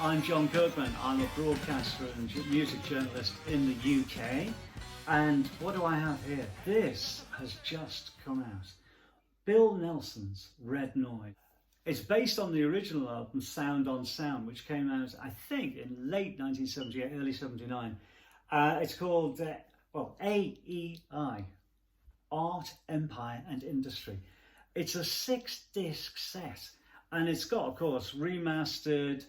I'm John Goodman. I'm a broadcaster and music journalist in the UK. And what do I have here? This has just come out. Bill Nelson's Red Noise. It's based on the original album Sound on Sound, which came out, I think, in late 1978, early 79. It's called, AEI, Art, Empire and Industry. It's a 6-disc set, and it's got, of course, remastered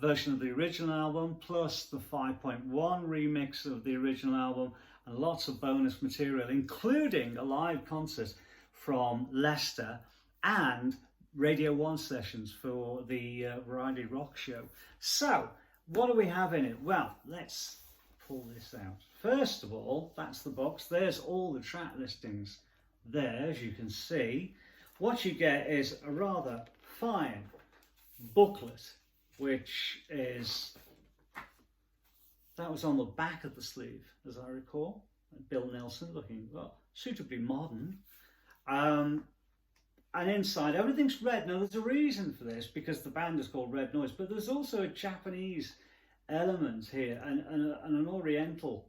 version of the original album, plus the 5.1 remix of the original album, and lots of bonus material, including a live concert from Leicester and Radio 1 sessions for the Variety Rock show. So, what do we have in it? Well, let's pull this out. First of all, that's the box. There's all the track listings there, as you can see. What you get is a rather fine booklet, which is, that was on the back of the sleeve, as I recall. Bill Nelson looking, well, suitably modern. And inside, everything's red. Now, there's a reason for this, because the band is called Red Noise, but there's also a Japanese element here and an Oriental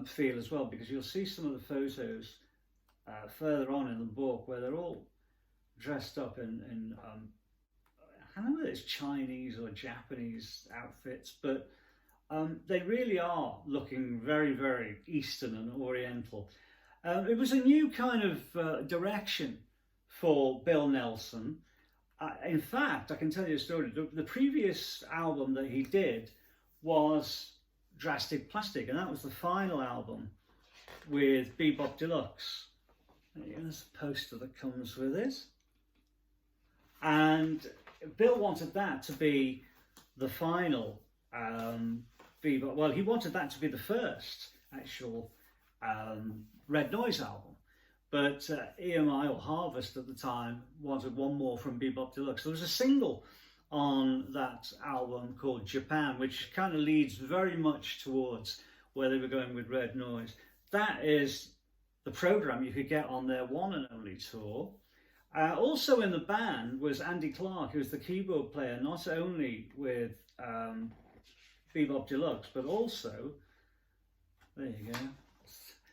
feel as well, because you'll see some of the photos further on in the book where they're all dressed up in I don't know whether it's Chinese or Japanese outfits, but they really are looking very, very Eastern and Oriental. It was a new kind of direction for Bill Nelson. In fact, I can tell you a story. The previous album that he did was Drastic Plastic, and that was the final album with Bebop Deluxe. There's a poster that comes with it. And Bill wanted that to be the final Bebop. Well, he wanted that to be the first actual Red Noise album. But EMI, or Harvest at the time, wanted one more from Bebop Deluxe. There was a single on that album called Japan, which kind of leads very much towards where they were going with Red Noise. That is the program you could get on their one and only tour. Also in the band was Andy Clark, who was the keyboard player, not only with Bebop Deluxe, but also, there you go,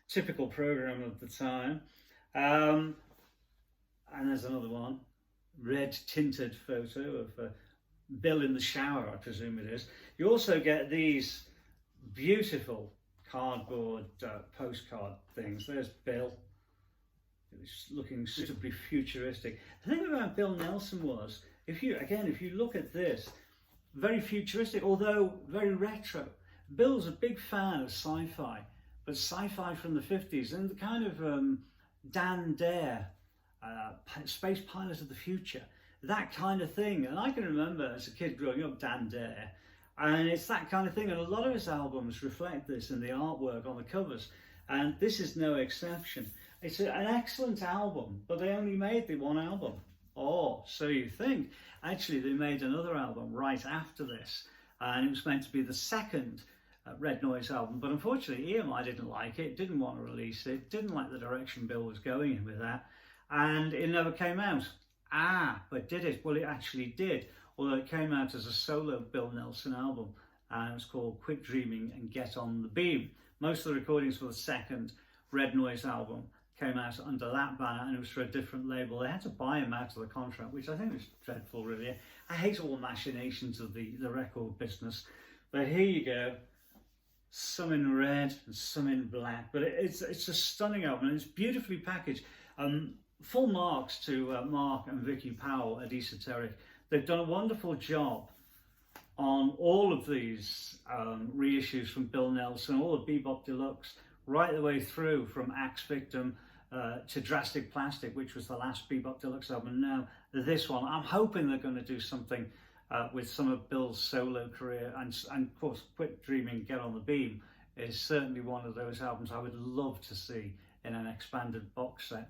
typical program of the time. And there's another one, red tinted photo of Bill in the shower, I presume it is. You also get these beautiful cardboard postcard things. There's Bill. It's looking suitably futuristic. The thing about Bill Nelson was, if you look at this, very futuristic, although very retro. Bill's a big fan of sci-fi, but sci-fi from the 50s and the kind of Dan Dare, space pilot of the future, that kind of thing. And I can remember as a kid growing up, Dan Dare, and it's that kind of thing. And a lot of his albums reflect this in the artwork on the covers, and this is no exception. It's an excellent album, but they only made the one album. Oh, so you think. Actually, they made another album right after this, and it was meant to be the second Red Noise album, but unfortunately EMI didn't like it, didn't want to release it, didn't like the direction Bill was going in with that, and it never came out. But did it? Well, it actually did, although it came out as a solo Bill Nelson album, and it was called Quit Dreaming and Get on the Beam. Most of the recordings for the second Red Noise album came out under that banner, and it was for a different label. They had to buy him out of the contract, which I think was dreadful, really. I hate all the machinations of the record business, but here you go. Some in red and some in black, but it's a stunning album, and it's beautifully packaged. Full marks to Mark and Vicky Powell at Esoteric. They've done a wonderful job on all of these reissues from Bill Nelson, all of Bebop Deluxe, right the way through from Axe Victim to Drastic Plastic, which was the last Bebop Deluxe album, and now this one. I'm hoping they're going to do something with some of Bill's solo career, and of course Quit Dreaming, Get on the Beam is certainly one of those albums I would love to see in an expanded box set.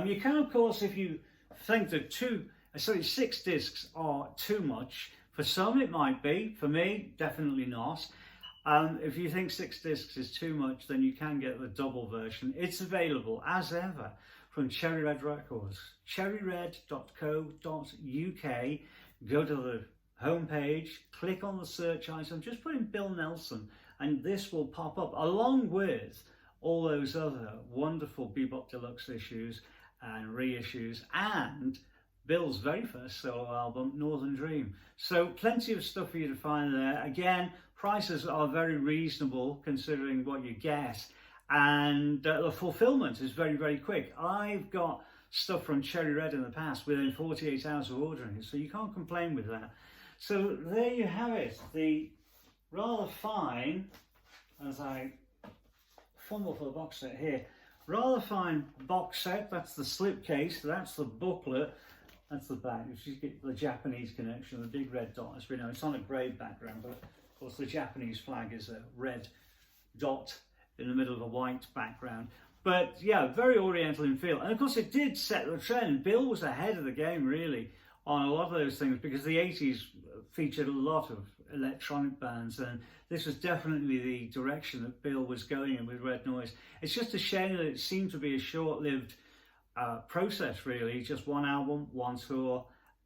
You can, of course, if you think that 6 discs are too much, for some it might be, for me definitely not. If you think 6 discs is too much, then you can get the double version. It's available as ever from Cherry Red Records, cherryred.co.uk. Go to the homepage, click on the search item, just put in Bill Nelson, and this will pop up along with all those other wonderful Bebop Deluxe issues and reissues and Bill's very first solo album, Northern Dream. So plenty of stuff for you to find there. Again, prices are very reasonable considering what you get, and the fulfillment is very, very quick. I've got stuff from Cherry Red in the past within 48 hours of ordering it, so you can't complain with that. So there you have it, the rather fine, as I fumble for the box set here, rather fine box set. That's the slipcase, that's the booklet, that's the back. You get the Japanese connection, the big red dot, as we know. It's on a grey background, but of course the Japanese flag is a red dot in the middle of a white background. But yeah, very oriental in feel. And of course it did set the trend. Bill was ahead of the game really on a lot of those things, because the 80s featured a lot of electronic bands, and this was definitely the direction that Bill was going in with Red Noise. It's just a shame that it seemed to be a short-lived process really, just one album, one tour,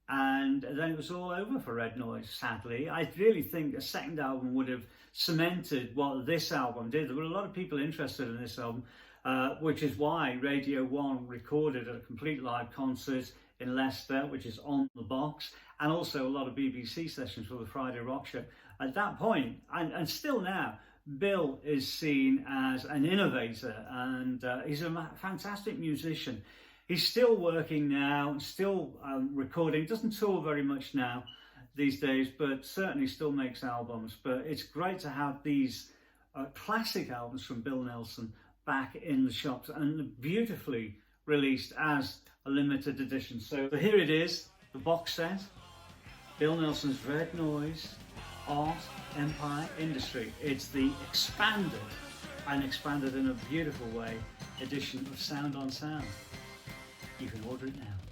and then it was all over for Red Noise, sadly. I really think a second album would have cemented what this album did. There were a lot of people interested in this album, which is why Radio 1 recorded a complete live concert in Leicester, which is on the box, and also a lot of BBC sessions for the Friday Rock Show. At that point, and still now, Bill is seen as an innovator, and he's a fantastic musician. He's still working now, still recording, doesn't tour very much now these days, but certainly still makes albums. But it's great to have these classic albums from Bill Nelson back in the shops and beautifully released as a limited edition. So here it is, the box set, Bill Nelson's Red Noise, Art, Empire, Industry. It's the expanded, and expanded in a beautiful way, edition of Sound on Sound. You can order it now.